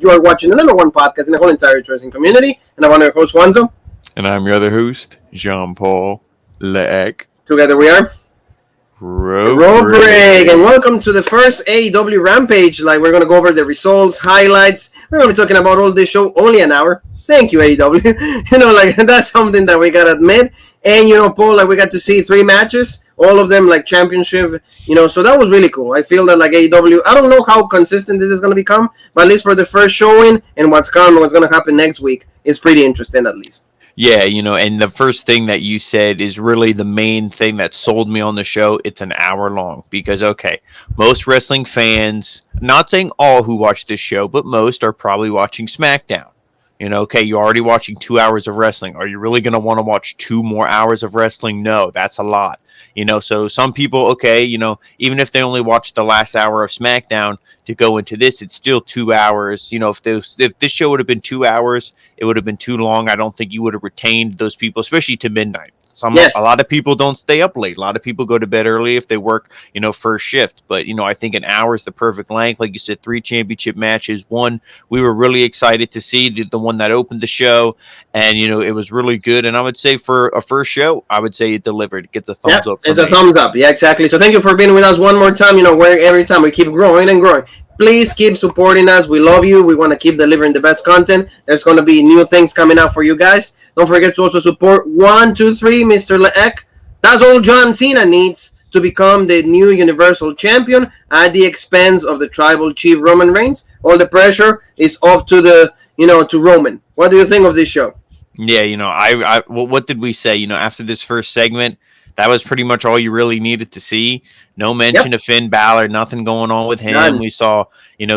You are watching the number one podcast in the whole entire wrestling community. And I'm your host, Juanzo. And I'm your other host, Jean-Paul Leek. Together we are Road Break. And welcome to the first AEW Rampage. Like, we're going to go over the results, highlights. We're going to be talking about all this show only an hour. Thank you, AEW. That's something that we got to admit. And, Paul, we got to see 3 matches. All of them championship, so that was really cool. I feel that AEW, I don't know how consistent this is going to become, but at least for the first showing and what's going to happen next week is pretty interesting at least. Yeah, and the first thing that you said is really the main thing that sold me on the show. It's an hour long because, okay, most wrestling fans, not saying all who watch this show, but most are probably watching SmackDown. Okay, you're already watching 2 hours of wrestling. Are you really going to want to watch 2 more hours of wrestling? No, that's a lot. So some people, okay, even if they only watch the last hour of SmackDown to go into this, it's still 2 hours. If this show would have been 2 hours, it would have been too long. I don't think you would have retained those people, especially to midnight. A lot of people don't stay up late. A lot of people go to bed early if they work, first shift. But, I think an hour is the perfect length. Like you said, 3 championship matches. One, we were really excited to see the one that opened the show. And, it was really good. And I would say for a first show, I would say it delivered. It gets a thumbs up. It's a thumbs up. Yeah, exactly. So thank you for being with us one more time. Where every time we keep growing and growing. Please keep supporting us. We love you. We want to keep delivering the best content. There's going to be new things coming out for you guys. Don't forget to also support 123 Mr. Leek. That's all John Cena needs to become the new Universal Champion at the expense of the Tribal Chief Roman Reigns. All the pressure is up to to Roman. What do you think of this show? Yeah, what did we say? After this first segment, that was pretty much all you really needed to see. No mention of Finn Balor, nothing going on with him. None. We saw,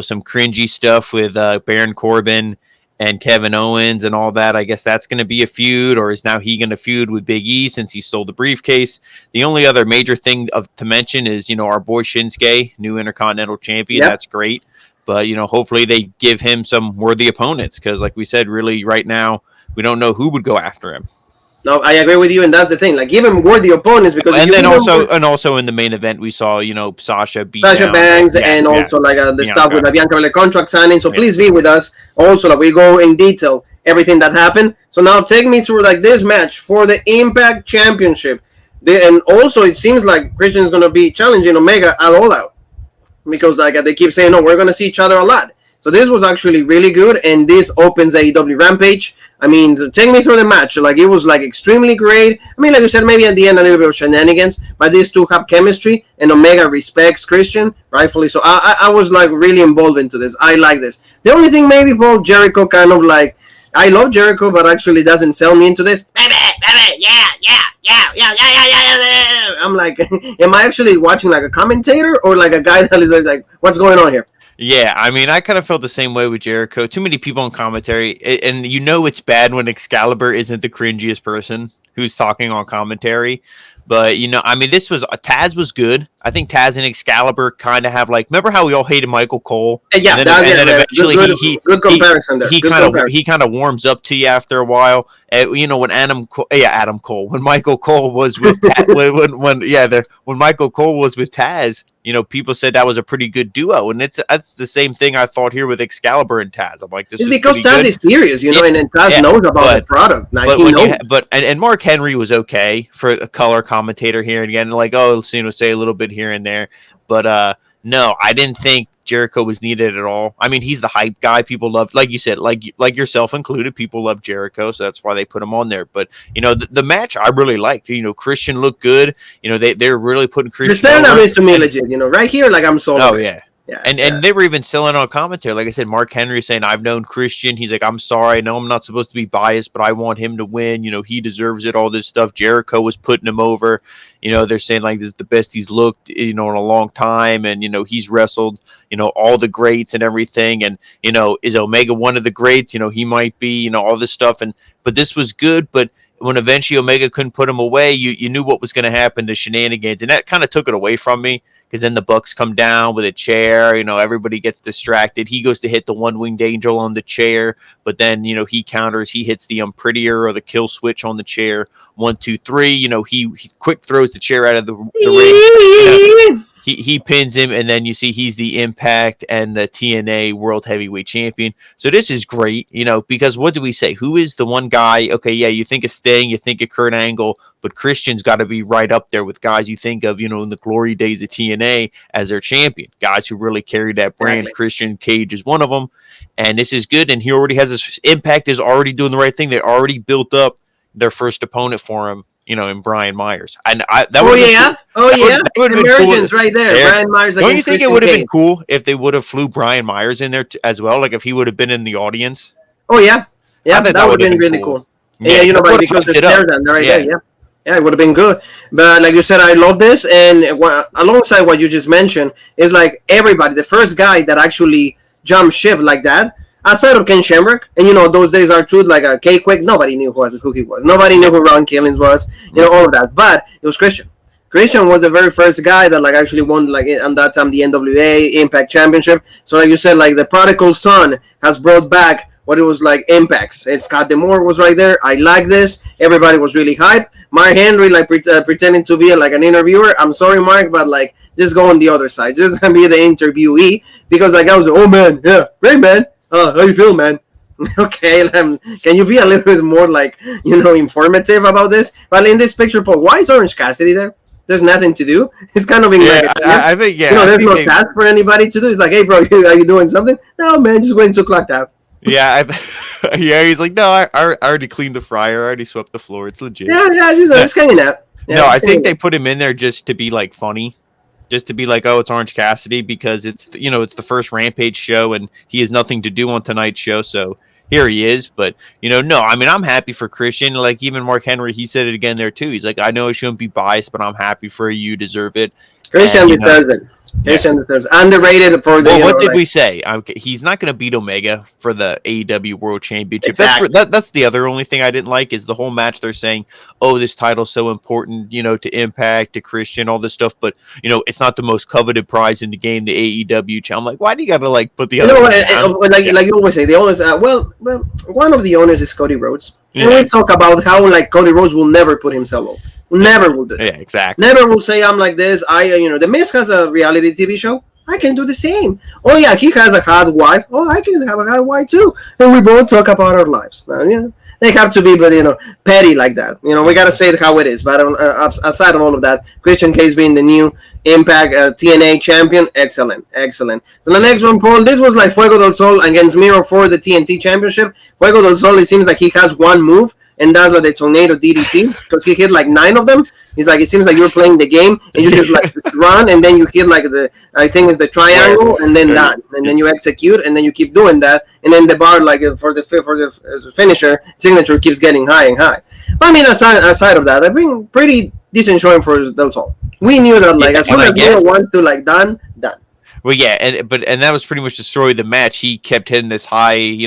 some cringy stuff with Baron Corbin and Kevin Owens and all that. I guess that's going to be a feud, or is now he going to feud with Big E since he stole the briefcase? The only other major thing to mention is, our boy Shinsuke, new Intercontinental Champion. Yep. That's great. But, hopefully they give him some worthy opponents because, like we said, really right now, we don't know who would go after him. No, I agree with you, and that's the thing. Give him worthy opponents because. And then also in the main event, we saw Sasha Banks and also the stuff with Bianca Belair contract signing. So please be with us. Also, we go in detail everything that happened. So now take me through this match for the Impact Championship, and also it seems like Christian is going to be challenging Omega at All Out because they keep saying, no, we're going to see each other a lot. So this was actually really good, and this opens AEW Rampage. I mean, take me through the match. It was extremely great. I mean, like you said, maybe at the end a little bit of shenanigans, but these two have chemistry, and Omega respects Christian, rightfully so. I was really involved into this. I like this. The only thing maybe, Paul, Jericho kind of I love Jericho, but actually doesn't sell me into this. Baby, yeah. I'm am I actually watching a commentator or a guy that is what's going on here? Yeah, I mean, I kind of felt the same way with Jericho. Too many people on commentary, and it's bad when Excalibur isn't the cringiest person who's talking on commentary. But, I mean, Taz was good. I think Taz and Excalibur kind of have remember how we all hated Michael Cole? Yeah, and then eventually good comparison there. He kind of warms up to you after a while. When Michael Cole was with when Michael Cole was with Taz, people said that was a pretty good duo, and that's the same thing I thought here with Excalibur and Taz. I'm like, this is because Taz is serious, and Taz knows about the product. He knows. And Mark Henry was okay for a color commentator here and again, say a little bit here and there, but no, I didn't think Jericho was needed at all. I mean, he's the hype guy. People love, like you said, like yourself included, people love Jericho, so that's why they put him on there. But the match I really liked. Christian looked good. They're really putting Christian. The stand-up is to me legit. Right here, I'm sold. Oh yeah. Yeah, and they were even selling on commentary. Like I said, Mark Henry saying, I've known Christian. He's like, I'm sorry. I know I'm not supposed to be biased, but I want him to win. He deserves it, all this stuff. Jericho was putting him over. They're saying this is the best he's looked, in a long time. And, he's wrestled, all the greats and everything. And, is Omega one of the greats? He might be, all this stuff. But this was good. But when eventually Omega couldn't put him away, you knew what was going to happen to shenanigans. And that kind of took it away from me. Because then the Bucks come down with a chair, everybody gets distracted. He goes to hit the one-winged angel on the chair, but then, he counters. He hits the Unprettier or the kill switch on the chair. 1, 2, 3. He quick throws the chair out of the ring. he pins him, and then you see he's the Impact and the TNA World Heavyweight Champion. So this is great, because what do we say? Who is the one guy? Okay, yeah, you think of Sting, you think of Kurt Angle, but Christian's got to be right up there with guys you think of, in the glory days of TNA as their champion. Guys who really carried that brand. Exactly. Christian Cage is one of them, and this is good. And he already has his Impact is already doing the right thing. They already built up their first opponent for him, in Brian Myers. And that would have been Emergence cool. right there. Brian Myers. Don't you think it would have been cool if they would have flew Brian Myers in there as well? Like if he would have been in the audience. Oh yeah, that would have been really cool. Yeah, because the stairs are right there. Yeah. Yeah, it would have been good. But like you said, I love this. And alongside what you just mentioned is like everybody, the first guy that actually jumped ship like that, aside of Ken Shamrock, and those days are true, like a K-Quick, nobody knew who he was. Nobody knew who Ron Killings was, all of that. But it was Christian. Christian was the very first guy that like actually won like on that time the NWA Impact Championship. So like you said, like the prodigal son has brought back what it was like Impacts. And Scott D'Amore was right there. I like this. Everybody was really hyped. Mark Henry like pretending to be like an interviewer. I'm sorry, Mark, but like just go on the other side. Just be the interviewee because like I was like, oh man, yeah, great man. How you feel, man? Okay, can you be a little bit more like informative about this? But in this picture, Paul, why is Orange Cassidy there? There's nothing to do. It's kind of I think there's no task for anybody to do. It's like, hey, bro, are you doing something? No, man, just waiting to clock out. Yeah, he's like, no, I already cleaned the fryer, I already swept the floor. It's legit. Yeah, just hanging out. Yeah, no, I think they put him in there just to be like funny, just to be like, oh, it's Orange Cassidy because it's it's the first Rampage show and he has nothing to do on tonight's show, so here he is. But no, I mean I'm happy for Christian. Like even Mark Henry, he said it again there too. He's like, I know I shouldn't be biased, but I'm happy for you. You deserve it. Christian deserves it. Christian deserves underrated for the. Well, what did we say? He's not going to beat Omega for the AEW World Championship. Exactly. That's the only thing I didn't like is the whole match. They're saying, "Oh, this title's so important, to Impact, to Christian, all this stuff." But it's not the most coveted prize in the game, the AEW. I'm like, why do you got to like put the other? Like you always say, the owners. Well, one of the owners is Cody Rhodes, and we talk about how like Cody Rhodes will never put himself up. Never will do that. Yeah, exactly. Never will say I'm like this. The Miz has a reality TV show. I can do the same. Oh yeah, he has a hot wife. Oh, I can have a hot wife too. And we both talk about our lives. They have to be, but petty like that. We gotta say it how it is. But aside of all of that, Christian Cage being the new Impact TNA champion, excellent. So the next one, Paul, this was like Fuego del Sol against Miro for the TNT championship. Fuego del Sol, it seems like he has one move. And that's like the tornado DDT because he hit like 9 of them. He's like, it seems like you're playing the game and you just like run and then you hit like I think it's the triangle and then done and then you execute and then you keep doing that and then the bar like for the finisher signature keeps getting high and high. But I mean, aside of that, I've been pretty decent showing for Del Sol. We knew that like as soon as Miro wants to like done. Well, yeah, and that was pretty much the story of the match. He kept hitting this high,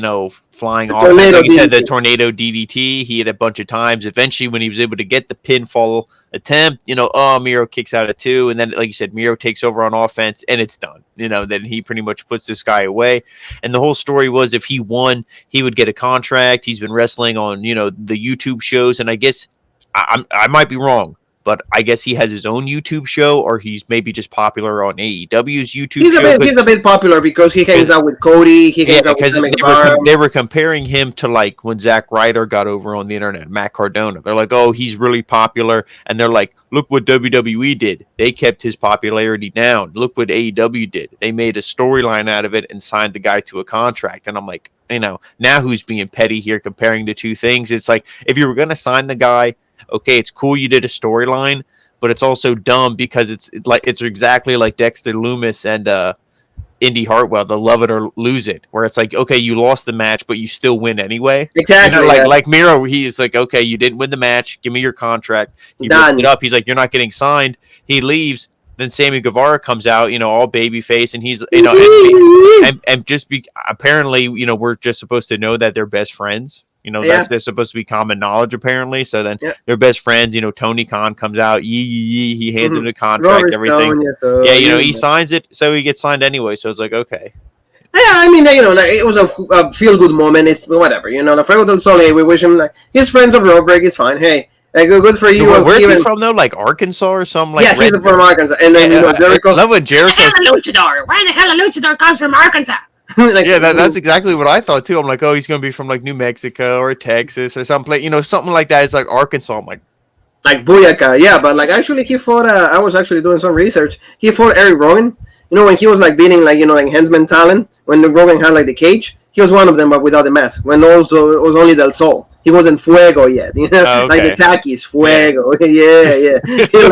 flying off. Like you said, the tornado DDT. He hit a bunch of times. Eventually, when he was able to get the pinfall attempt, Miro kicks out at 2, and then, like you said, Miro takes over on offense, and it's done. Then he pretty much puts this guy away. And the whole story was if he won, he would get a contract. He's been wrestling on, the YouTube shows, and I guess I might be wrong. But I guess he has his own YouTube show, or he's maybe just popular on AEW's YouTube show. He's a bit popular because he hangs out with Cody. He hangs out with they were comparing him to like when Zack Ryder got over on the internet, Matt Cardona. They're like, oh, he's really popular. And they're like, look what WWE did. They kept his popularity down. Look what AEW did. They made a storyline out of it and signed the guy to a contract. And I'm like, now who's being petty here comparing the two things? It's like, if you were going to sign the guy, okay, it's cool you did a storyline, but it's also dumb because it's exactly like Dexter Lumis and Indy Hartwell, the love it or lose it, where it's like, okay, you lost the match, but you still win anyway. Exactly. Like Miro, he's like, okay, you didn't win the match, give me your contract. He ripped it up. He's like, you're not getting signed. He leaves. Then Sammy Guevara comes out, all babyface, and he's, apparently, we're just supposed to know that they're best friends. That's supposed to be common knowledge, apparently. So then they're best friends. Tony Khan comes out, he hands him the contract, everything. He signs it, so he gets signed anyway. So it's like, okay. Yeah, I mean, it was a feel-good moment. It's whatever, the Fuego del Sol, hey, we wish him, like, his friends of Road Break is fine. Hey, Like, good for you. Where's he from though? Like Arkansas or something? Like yeah, he's from Arkansas. And then Jericho. I love when Jericho. Luchador. Where the hell a luchador comes from Arkansas? Like, yeah, that's exactly what I thought too. I'm like, oh, he's gonna be from like New Mexico or Texas or something, something like that. It's like Arkansas. I'm like Booyaka, yeah, but like actually he fought. I was actually doing some research. He fought Eric Rowan. When he was like beating like Hensman Talon when the Rowan had like the cage. He was one of them, but without the mask. When also it was only Del Sol. He wasn't Fuego yet. Okay. Like the Takis, Fuego. Yeah.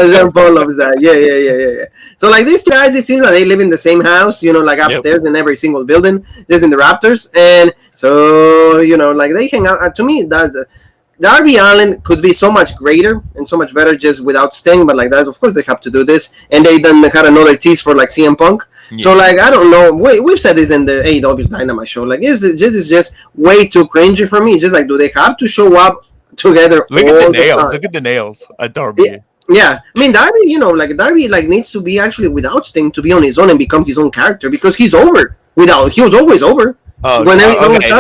Jean Paul loves that. Yeah. So like these guys, it seems like they live in the same house. Like upstairs in every single building. Just in the Raptors, and so like they hang out. To me, that's. Darby Allin could be so much greater and so much better just without Sting, but like that, of course, they have to do this, and they then had another tease for like CM Punk. Yeah. So like I don't know, we've said this in the AEW Dynamite show. Like this is just way too cringy for me. It's just like, do they have to show up together? Look at the nails. Look at the nails at Darby. Yeah. I mean Darby, Darby like needs to be actually without Sting to be on his own and become his own character because he's over. He was always over. Oh,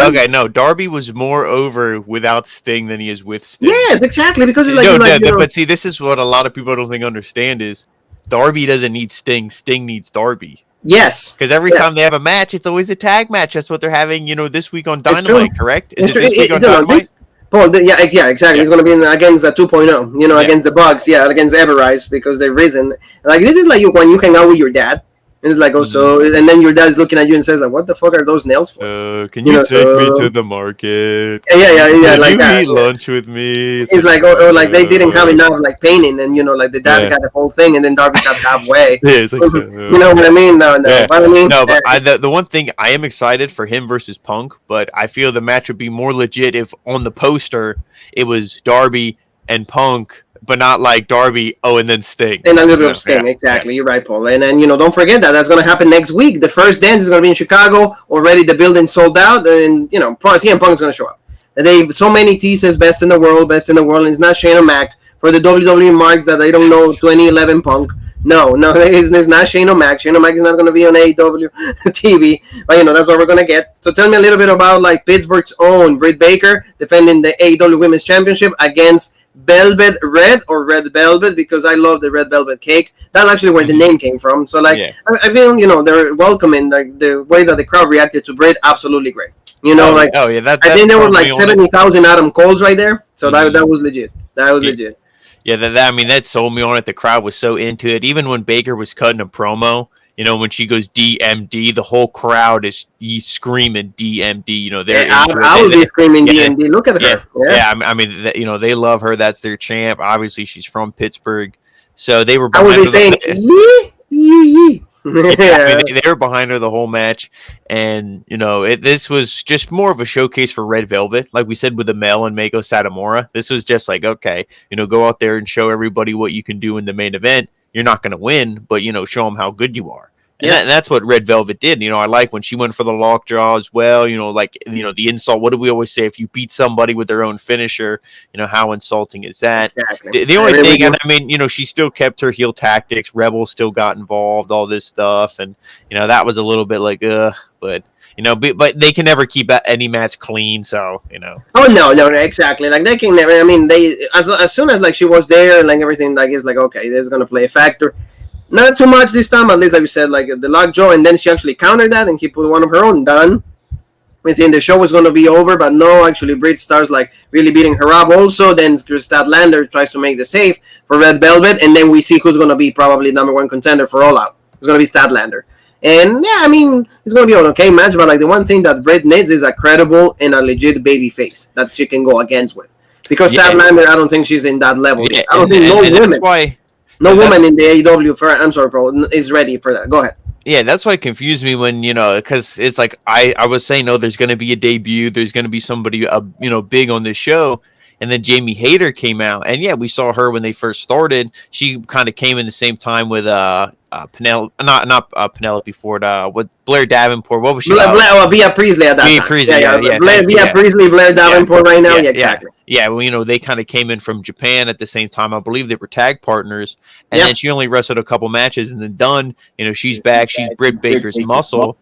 okay. No, Darby was more over without Sting than he is with Sting. Yes, exactly. Because it's like, but see, this is what a lot of people I don't think understand is Darby doesn't need Sting. Sting needs Darby. Yes. Because every time they have a match, it's always a tag match. That's what they're having, this week on Dynamite, correct? Is it this week on Dynamite? Yeah, exactly. It's going to be against the 2.0, against the Bugs, against Everrise because they've risen. Like, this is like when you hang out with your dad. And it's like, and then your dad's looking at you and says, like, what the fuck are those nails for? Can you take me to the market? Yeah, Can like you that. eat lunch with me? It's like, like they didn't have enough, like, painting, and, like, the dad got the whole thing, and then Darby got halfway. Yeah, it's like you know what I mean? No. Yeah. But I mean, but the one thing, I am excited for him versus Punk, but I feel the match would be more legit if on the poster it was Darby and Punk, but not like Darby, and then Sting. And a little bit of Sting, exactly. Yeah. You're right, Paul. And then, don't forget that's going to happen next week. The first dance is going to be in Chicago. Already the building sold out. And, CM Punk is going to show up. And they so many teases, best in the world. And it's not Shane O'Mac. For the WWE marks that they don't know 2011 Punk. No, it's not Shane O'Mac. Shane O'Mac is not going to be on AEW TV. But, that's what we're going to get. So tell me a little bit about, like, Pittsburgh's own Britt Baker defending the AEW Women's Championship against Velvet Red or Red Velvet, because I love the Red Velvet cake. That's actually where the name came from. So like, I feel they're welcoming, like the way that the crowd reacted to Britt, absolutely great. I think there were like 70,000 Adam Coles right there. So that was legit. That was legit. Yeah, that sold me on it. The crowd was so into it. Even when Baker was cutting a promo, when she goes DMD, the whole crowd is screaming DMD. I would be screaming DMD. Look at her. Yeah. I mean, they love her. That's their champ. Obviously, she's from Pittsburgh, so they were. I would be saying yee. I mean, they were behind her the whole match, and this was just more of a showcase for Red Velvet, like we said with the Mel and Mako Satomura. This was just like, okay, go out there and show everybody what you can do in the main event. You're not going to win, but, show them how good you are. And that's what Red Velvet did. I like when she went for the lockjaw as well, the insult. What do we always say? If you beat somebody with their own finisher, how insulting is that? Exactly. The only thing, and I mean, she still kept her heel tactics. Rebel still got involved, all this stuff. And, that was a little bit like, but but they can never keep any match clean, so Oh no, exactly. Like they can never. I mean, they as soon as like she was there, like everything, like it's like okay, there's gonna play a factor. Not too much this time, at least like you said, like the lockjaw, and then she actually countered that and he put one of her own. Done. We think the show was gonna be over, but no, actually, Britt starts like really beating her up. Also, then Chris Statlander tries to make the save for Red Velvet, and then we see who's gonna be probably #1 contender for All Out. It's gonna be Statlander. And yeah, I mean, it's going to be an okay match, but like the one thing that Britt needs is a credible and a legit baby face that she can go against with. Because Statlander, I don't think she's in that level. I don't think no woman in the AEW, I'm sorry, bro, is ready for that. Go ahead. Yeah, that's why it confused me when, because it's like I was saying, no, there's going to be a debut. There's going to be somebody, big on this show. And then Jamie Hayter came out. And yeah, we saw her when they first started. She kind of came in the same time with Penelope, not Penelope Ford, with Blair Davenport. What was she? Bea Priestley at that time. Priestley, Bea Priestley, Blair Davenport right now. Yeah, exactly. Yeah, well, they kind of came in from Japan at the same time. I believe they were tag partners. And then she only wrestled a couple matches and then done. She's back. She's Britt Baker's muscle.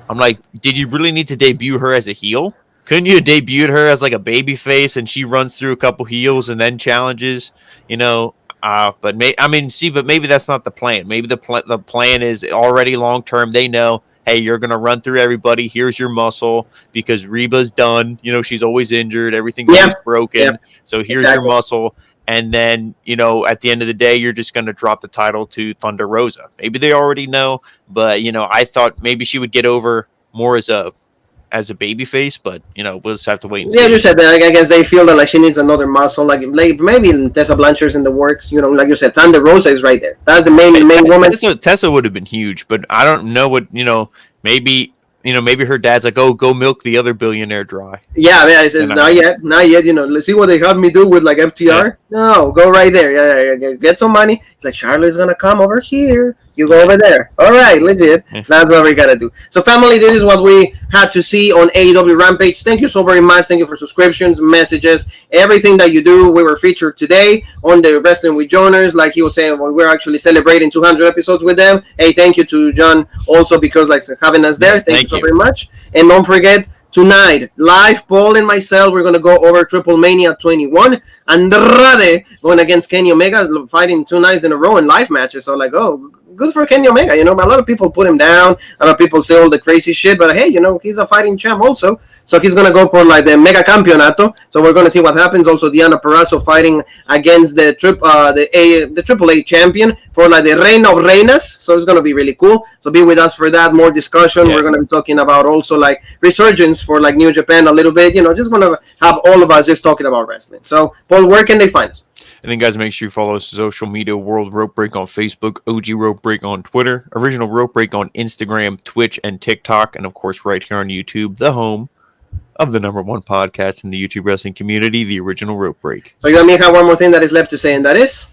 I'm like, did you really need to debut her as a heel? Couldn't you have debuted her as like a baby face and she runs through a couple heels and then challenges, but maybe that's not the plan. Maybe the plan is already long term. They know, hey, you're going to run through everybody. Here's your muscle because Reba's done. She's always injured. Everything's always broken. Yep. So here's your muscle. And then, at the end of the day, you're just going to drop the title to Thunder Rosa. Maybe they already know, but, I thought maybe she would get over more as a baby face, but we'll just have to wait and see. Yeah, you said that. I guess they feel that like she needs another muscle, like maybe Tessa Blanchard's in the works. Like you said, Thunder Rosa is right there. That's the main woman. Tessa would have been huge, but I don't know what maybe her dad's like, oh, go milk the other billionaire dry. Yeah, I says not yet. Let's see what they have me do with like FTR. Yeah. No, go right there. Yeah, get some money. It's like Charlotte's gonna come over here. You go over there. All right, legit. That's what we gotta do. So, family, this is what we had to see on AEW Rampage. Thank you so very much. Thank you for subscriptions, messages, everything that you do. We were featured today on the Wrestling with Joners. Like he was saying, we're actually celebrating 200 episodes with them. Hey, thank you to John also because like having us there. Thank you so very much. And don't forget, tonight, live, Paul and myself, we're going to go over Triple Mania 21. Andrade going against Kenny Omega, fighting 2 nights in a row in live matches. So, like, oh, good for Kenny Omega. A lot of people put him down. A lot of people say all the crazy shit. But, hey, he's a fighting champ also. So, he's going to go for, like, the Mega Campeonato. So, we're going to see what happens. Also, Diana Perazzo fighting against the AAA champion for, like, the Reina of Reinas. So, it's going to be really cool. So, be with us for that. More discussion. Yes. We're going to be talking about also, like, resurgence for, like, New Japan a little bit. Just going to have all of us just talking about wrestling. So, Paul, where can they find us? And then, guys, make sure you follow us on social media, World Rope Break on Facebook, OG Rope Break on Twitter, Original Rope Break on Instagram, Twitch, and TikTok, and, of course, right here on YouTube, the home of the #1 podcast in the YouTube wrestling community, the Original Rope Break. So you and me have one more thing that is left to say, and that is...